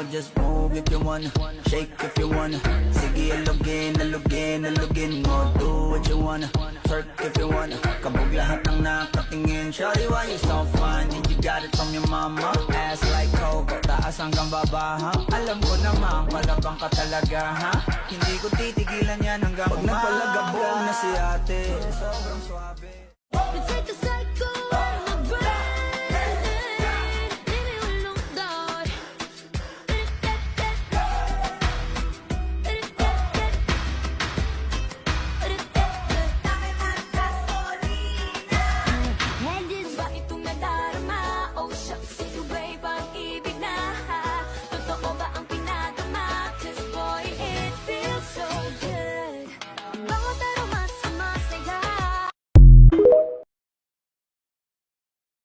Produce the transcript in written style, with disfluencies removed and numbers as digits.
girl, just move if you wanna, shake if you wanna. Sige, alugin, alugin, alugin mo. Do what you wanna, twerk if you wanna. Kabog lahat ng nakatingin. Shawty, why you so fun? And you got it from your mama. Ass like Coco, taas hanggang baba, ha? Alam ko naman, palabang ka talaga, ha? Hindi ko titigilan yan hanggang pag nagpalagabog na si ate. Sobrang swabe.